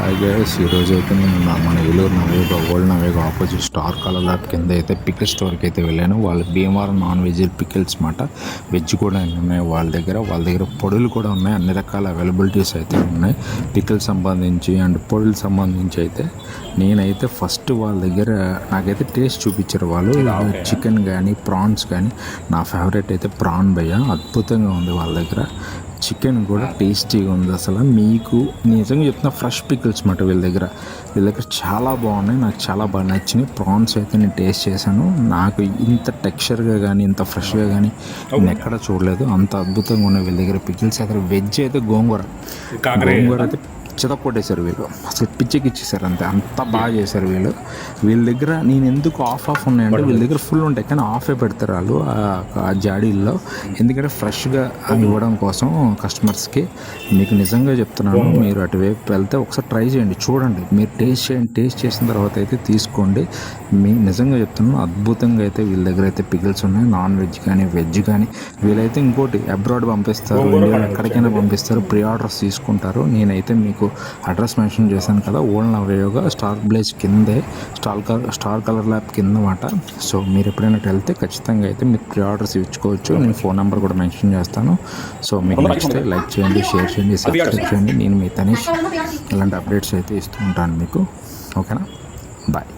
Hi guys, ఈరోజు అయితే నేను మన ఏలూరు నవేగా ఓల్డ్ నవేగా ఆపోజిట్ స్టార్ కలర్ ల్యాబ్ కింద అయితే పికిల్ స్టోర్కి అయితే వెళ్ళాను. వాళ్ళు భీమవరం నాన్ వెజ్ పికిల్స్ మాట, వెజ్ కూడా ఉన్నాయి వాళ్ళ దగ్గర పొడులు కూడా ఉన్నాయి. అన్ని రకాల అవైలబిలిటీస్ అయితే ఉన్నాయి పికిల్ సంబంధించి అండ్ పొడులు సంబంధించి. అయితే నేనైతే ఫస్ట్ వాళ్ళ దగ్గర నాకైతే టేస్ట్ చూపించారు వాళ్ళు. చికెన్ కానీ ప్రాన్స్ కానీ నా ఫేవరెట్ అయితే ప్రాన్ భయ్య, అద్భుతంగా ఉంది వాళ్ళ దగ్గర. చికెన్ కూడా టేస్టీగా ఉంది. అసలు మీకు నిజంగా చెప్తున్నా, ఫ్రెష్ పికిల్స్ మాట వీళ్ళ దగ్గర చాలా బాగున్నాయి. నాకు చాలా బాగా నచ్చినాయి. ప్రాన్స్ అయితే నేను టేస్ట్ చేశాను. నాకు ఇంత టెక్స్చర్గా కానీ ఇంత ఫ్రెష్గా కానీ నేను ఎక్కడ చూడలేదు. అంత అద్భుతంగా ఉన్నాయి వీళ్ళ దగ్గర పికిల్స్. అక్కడ వెజ్ అయితే గోంగూర అయితే కొట్టేశారు వీళ్ళు. అసలు పిచ్చికిచ్చేసారు అంతే, అంత బాగా చేశారు వీళ్ళు. వీళ్ళ దగ్గర నేను ఎందుకు ఆఫ్ ఉన్నాయంటే వీళ్ళ దగ్గర ఫుల్ ఉంటాయి కానీ ఆఫే పెడతారు వాళ్ళు ఆ జాడీల్లో, ఎందుకంటే ఫ్రెష్గా ఇవ్వడం కోసం కస్టమర్స్కి. మీకు నిజంగా చెప్తున్నాను, మీరు అటువైపు వెళ్తే ఒకసారి ట్రై చేయండి, చూడండి, మీరు టేస్ట్ చేయండి. టేస్ట్ చేసిన తర్వాత అయితే తీసుకోండి. మీ నిజంగా చెప్తున్నాను, అద్భుతంగా అయితే వీళ్ళ దగ్గర అయితే పికిల్స్ ఉన్నాయి. నాన్ వెజ్ కానీ వెజ్ కానీ. వీళ్ళైతే ఇంకోటి అబ్రాడ్ పంపిస్తారు, ఇండియాలో ఎక్కడికైనా పంపిస్తారు, ప్రీ ఆర్డర్స్ తీసుకుంటారు. నేనైతే మీకు అడ్రస్ మెన్షన్ చేశాను కదా, ఓల్డ్ నవయోగ స్టార్ బ్లేజ్ కిందే, స్టార్ కలర్ ల్యాబ్ కింద మాట. సో మీరు ఎప్పుడైనా వెళ్తే ఖచ్చితంగా అయితే మీరు ప్రీ ఆర్డర్స్ ఇచ్చుకోవచ్చు. నేను ఫోన్ నెంబర్ కూడా మెన్షన్ చేస్తాను. సో మీకు నచ్చితే లైక్ చేయండి, షేర్ చేయండి, సబ్స్క్రైబ్ చేయండి. నేను మీ తనీష్ ఇలాంటి అప్డేట్స్ అయితే ఇస్తూ ఉంటాను మీకు. ఓకేనా, బాయ్.